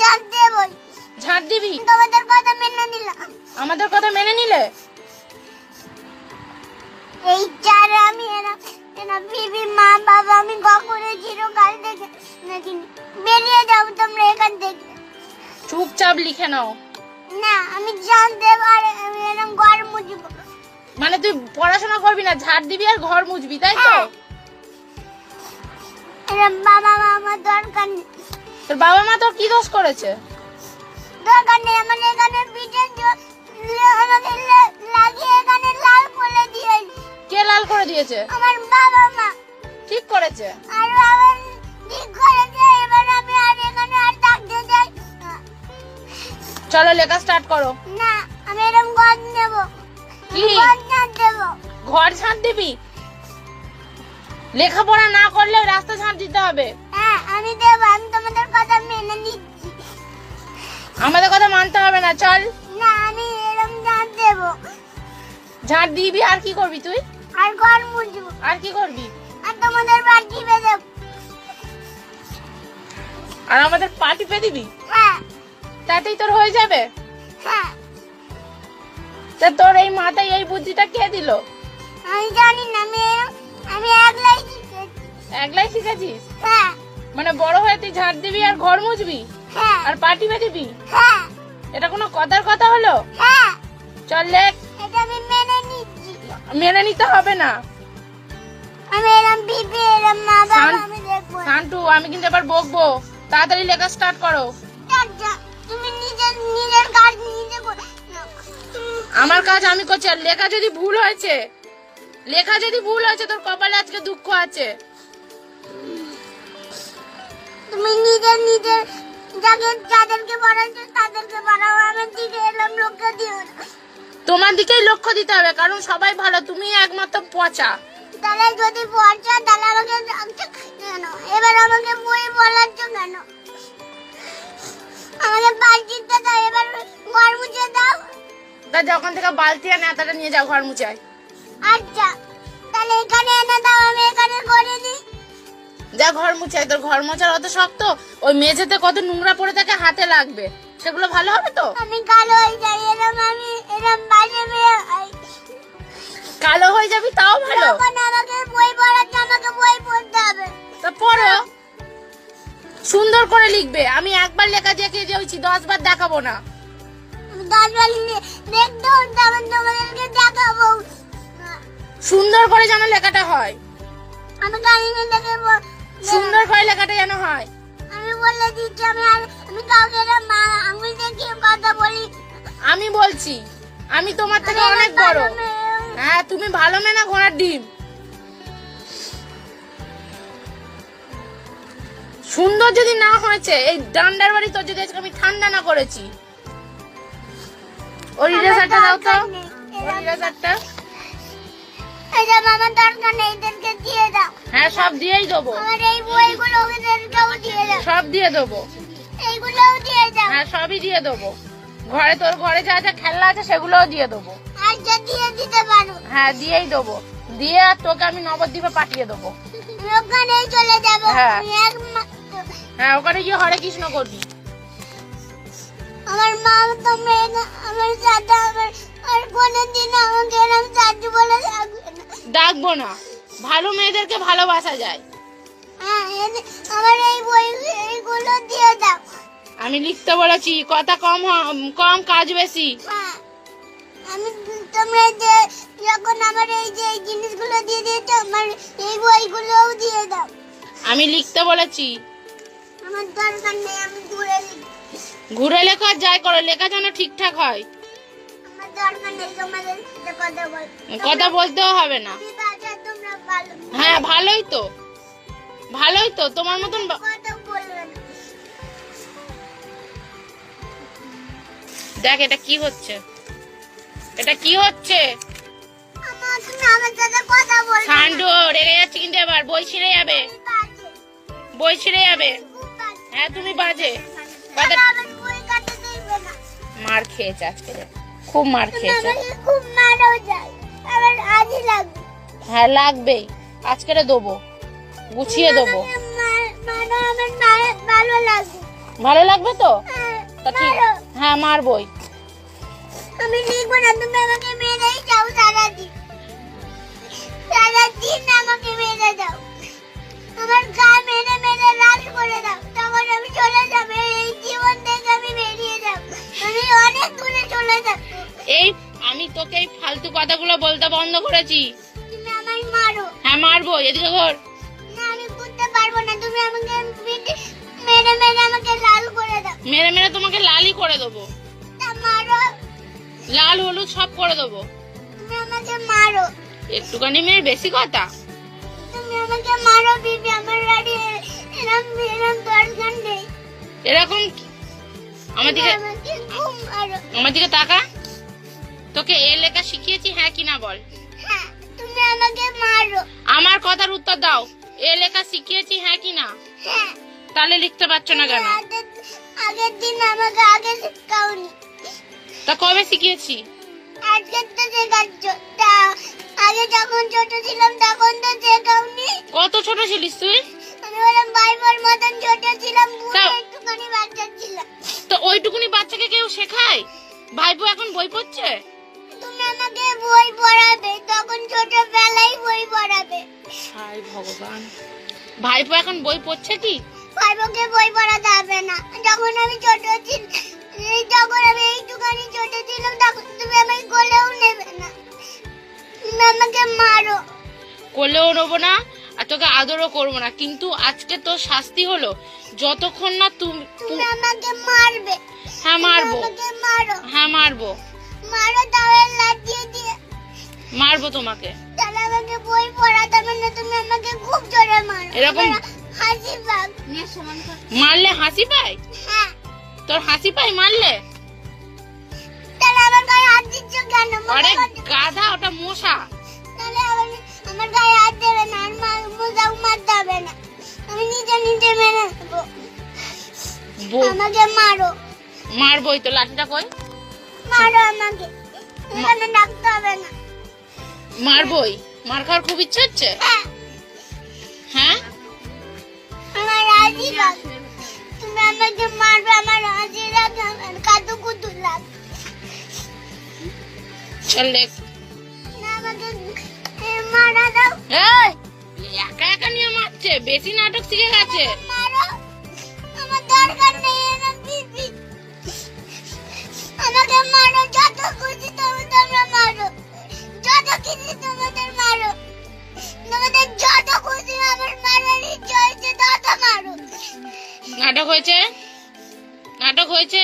ঝাড় দেব। ঝাড় দিবি? তোমাদের কথা মেনে নিলাম। আমাদের কথা মেনে নিলে? এই চার আমি এরা বিবি মা বাবা আমি কখনো চিরকাল দেখে দেখিনি। বেরিয়ে যাও তোমরা এখান থেকে। চুপচাপ লিখে নাও। না আমি জানতে পারি আমি এরকম ঘর মুছবো। মানে তুই পড়াশোনা করবি না, ঝাড় দিবি আর ঘর মুছবি, তাই তো? এরকম বাবা মা আমার দরকার নেই। তোর বাবা মা তোর কি দোষ করেছে? দরকার নেই। আমার এখানে পিঠে আমাকে লাগিয়ে এখানে লাল করে দিয়েছে। কে লাল করে দিয়েছে? আমার বাবা মা। ঠিক করেছে? আর বাবা ঠিক করেছে। এবার আমি আর এখানে আর থাকতে চাই না। চলো লেখা স্টার্ট করো। না আমি এরকম ঘর নেবো। কি? ঘর ঝাড় দেবো। ঘর ঝাড় দিবি? লেখাপড়া না করলে রাস্তা ঝাড় দিতে হবে। হ্যাঁ আমি দেবো। আমি তোমাদের কথা মেনে নিচ্ছি। আমাদের কথা মানতে হবে না, চল। না আমি এরকম ঝাড় দেবো। ঝাড় দিবি আর কি করবি তুই? আর ঘর মুছবো। আর কি করবি? আর তোমাদের বাড়ি টিপে দেবো। আর আমাদের পা টিপে দিবি? হ্যাঁ তাতেই তোর হয়ে যাবে? হ্যাঁ। তা তোর এই মাথায় এই বুদ্ধিটা কে দিল? আমি জানি না। আমি একলাই শিখেছি। একলাই শিখেছিস? হ্যাঁ মানে বড় হয়ে তুই ঝাড় দিবি আর ঘর মুছবি হ্যাঁ আর পা টিপে দিবি? হ্যাঁ এটা কোনো কথার কথা হলো? হ্যাঁ। চল লেখ। এটা আমি মেনে নিচ্ছি। মেনে নিতে হবে না। আমি এরকম বিবি এরকম মা বাবা আমি দেখবো। শান্টু, আমি কিন্তু এবার বকবো। তাড়াতাড়ি লেখা স্টার্ট করো। তুমি নিজের কাজ নিজে করো। আমার কাজ আমি করছি। আর লেখা যদি ভুল হয়েছে, তোর কপালে আজকে দুঃখ আছে। তুমি নিজের যাদেরকে পড়াচ্ছো তাদেরকে পড়াও। আমার দিকে এরকম লক্ষ্য দিও না। তোমার দিকেই লক্ষ্য দিতে হবে, কারণ সবাই ভালো, তুমি একমাত্র পচা। তাহলে যদি পড়ছো তাহলে আমাকে ডাকছো কেন? এবার আমাকে বই বলাচ্ছ কেন? আমাকে বালতিটা দাও। এবার ঘর মুছে দাও। তা যখন থেকে বালতি আর নেতাটা নিয়ে যাও ঘর মুছাই। আচ্ছা তাহলে এখানে এনে দাও। আমি এখানে করে দিই। যা ঘর মুছাই। তোর ঘর মোছার অত শক্ত? ওই মেঝেতে কত নোংরা পড়ে থাকে, হাতে লাগবে, সেগুলো ভালো হবে তো? আমি কালো হয়ে যাই। আমি এরকম বাজে মেয়ে হই। কালো হয়ে যাবি তাও ভালো? তখন আমাকে বই পড়াচ্ছে। আমাকে বই পড়তে হবে। তা পড়ো, সুন্দর করে লিখবে। আমি একবার লেখা দেখিয়ে দিয়েছি, 10 বার দেখাবো না। আমি 10 বার দেখতে তখন তোমাদেরকে দেখাবো। সুন্দর করে যেন লেখাটা হয়। আমি জানি না দেখাবো। সুন্দর করে লেখাটা যেন হয়। আমি বলে দিচ্ছি আমি কাউকে মা আঙুল দেখিয়ে কথা বলি। আমি বলছি, আমি তোমার থেকে অনেক বড়। হ্যাঁ তুমি ভালো মেয়ে না ঘোড়ার ডিম। সুন্দর যদি না হয়েছে, এই ডান্ডার বাড়ি তোর যদি আজকে আমি ঠান্ডা না করেছি। ওর ইরেজারটা দাও তো। ওর ইরেজারটা। এটা আমার দরকার নেই। এদেরকে দিয়ে দাও। হ্যাঁ সব দিয়েই দেবো। আমার এই বইগুলো ওদেরকেও দিয়ে দাও। সব দিয়ে দেবো। এইগুলোও দিয়ে দাও। হ্যাঁ সবই দিয়ে দেবো। তোর ঘরে যা যা খেলনা আছে সেগুলোও দিয়ে দেবো। আচ্ছা দিয়ে দিতে পারো। হ্যাঁ দিয়েই দেবো। দিয়ে আর তোকে আমি নবদ্বীপে পাঠিয়ে দেবো। ওখানেই চলে যাবো। হ্যাঁ। হ্যাঁ ওখানে গিয়ে হরে কৃষ্ণ করবি। আমার মা তোমরা আমার সাথে আর কোনোদিন আমাকে এরকম চাচু বলে ডাকবে না। ডাকবো না। ভালো মেয়েদেরকে ভালোবাসা যায়। হ্যাঁ আমার এই বই এইগুলো দিয়ে দাও। আমি লিখতে বলেছি, কথা কম কাজ বেশি। হ্যাঁ আমি তোমরা যে যখন আমার এই যে জিনিসগুলো দিয়ে দিয়েছো আমার এই বইগুলোও দিয়ে দাও। আমি লিখতে বলেছি। আমার দরকার নেই। আমি ঘুরে লেখা যাই করো, লেখা যেন ঠিকঠাক হয়। আমার দরকার নেই তোমাদের সাথে কথা বল। কথা বলতেও হবে না। তোমরা ভালো। হ্যাঁ ভালোই তো তোমার মতন। কথা বলবে না। দেখ এটা কি হচ্ছে। আমার সাথে কথা বলবে না। শান্ডু রেগে যাচ্ছে কিন্তু এবার। বই ছিঁড়ে যাবে। হ্যাঁ তুমি বাজে। মার খেয়েছে আজকে, খুব মার খেয়েছে। খুব মারও যায়। আমার আজই লাগবে। হ্যাঁ লাগবেই। আজকে দেবো, গুছিয়ে দেবো। আমার ভালো লাগবে। ভালো লাগবে তো? হ্যাঁ, তা ঠিক, মারো। হ্যাঁ মারবই। আমি লিখবো না, তুমি আমাকে মেরেই যাও সারাদিন। সারাদিন আমাকে মেরে যাও, আমার গা মেরে মেরে লাল করে দাও, তখন আমি চলে যাবো, এই জীবন থেকে আমি বেরিয়ে যাব, আমি অনেক দূরে চলে যাব। এই আমি তোকে এই ফালতু কথাগুলো বলতে বন্ধ করেছি। তুমি আমায় মারো। হ্যাঁ মারবো, এদিকে ঘর। না, আমি করতে পারবো না, তুমি আমাকে মেরে মেরে আমাকে লাল করে দাও। মেরে মেরে তোমাকে লালই করে দেবো, তা মারো, লাল হলুদ সব করে দেবো। তুমি আমাকে মারো, একটুখানি মেয়ের বেশি কথা। তুমি আমাকে মারো বিবি, আমার গাড়ি এরম এরম দরকার নেই। এরকম আমার দিকে, আমাকে খুব মারো। আমার দিকে তাকা। তোকে এ লেখা শিখিয়েছি, হ্যাঁ কি না বল। হ্যাঁ, তুমি আমাকে মারো। আমার কথার উত্তর দাও। এ লেখা শিখিয়েছি, হ্যাঁ কি না? হ্যাঁ। তাহলে লিখতে পারছো না কেন? আগের দিন আমাকে আগে শেখাওনি, তা কবে শিখিয়েছি? আজকে তো শেখাচ্ছ। তা আগে যখন ছোট ছিলাম তখন তো শেখাওনি। কত ছোট ছিলিস তুই? আমি ওরকম ভাইবোর মতন ছোট ছিলাম, পুরো তা- একটুখানি বাচ্চা ছিলাম। তো ওইটুকুনি বাচ্চাকে কেউ শেখায়? ভাইপো এখন বই পড়ছে। তুমি আমাকে বই পড়াবে, তখন ছোটবেলায় বই পড়াবে। হায় ভগবান, ভাইপো এখন বই পড়ছে কি? ভাইবোকে বই পড়াতে হবে না। যখন আমি ছোট ছিলাম, যখন আমি এইটুখানি ছোট ছিলাম, তখন তুমি আমাকে কোলেও নেবে না, তুমি আমাকে মারো। কোলেও নেবো না আর তোকে আদরও করবো না, কিন্তু আজকে তোর শাস্তি হলো যতক্ষণ না তুমি তুমি। আমাকে মারবে। হ্যাঁ মারবো, তুমি আমাকে মারো, হ্যাঁ মারবো, মারো, তাহলে লাগিয়ে দিয়ে। মারবো তোমাকে। তাহলে আমাকে বই পড়াতে হবে না, তুমি আমাকে খুব জোরে মারো। এরকম- আমার হাসি পাক। মারলে হাসি পায়? হ্যাঁ। তোর হাসি পায় মারলে? তাহলে আমার গায়ে হাত দিচ্ছ কেন? আরে গাধা, ওটা মশা। তাহলে আমার গায়ে হাত দেবে না, আর মোজাও মারতে হবে না, আমি নিজে নিজে মেরে নেবো। আমাকে মারো, মারবই তো। লাঠিটা কই? মারো আমাকে, এখানে ডাকতে হবে না। মারবই। মার খাওয়ার খুব ইচ্ছে হচ্ছে? হ্যাঁ, হ্যাঁ আমার হাসি পাক। তুমি আমাকে মারবে, আমার হাসি লাগে, আমার কাদু কুদু লাগে। চল দেখ। না, আমাকে মারা দাও। এই, একা একা নিয়ে মারছে, বেশি নাটক শিখে গেছে। মারো, আমার দরকার নেই এরম বিবি। আমাকে মারো, যত খুশি তোমরা মারো, যত খুশি তোমাদের মারো, তোমাদের যত খুশি আমার মারার ইচ্ছা হয়েছে তত মারো। নাটক হয়েছে, নাটক হয়েছে।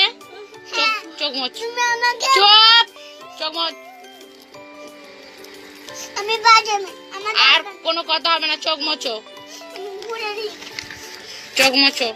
হ্যাঁ, চোখ মোচ। তুমি আমাকে, চুপ, চোখ মোচ। আমি বাজে মেয়ে, আমার আর দরকার নেই। কোনো কথা হবে না, চোখ মোচো, আমি ঘুরে দিই। চোখ মোচো।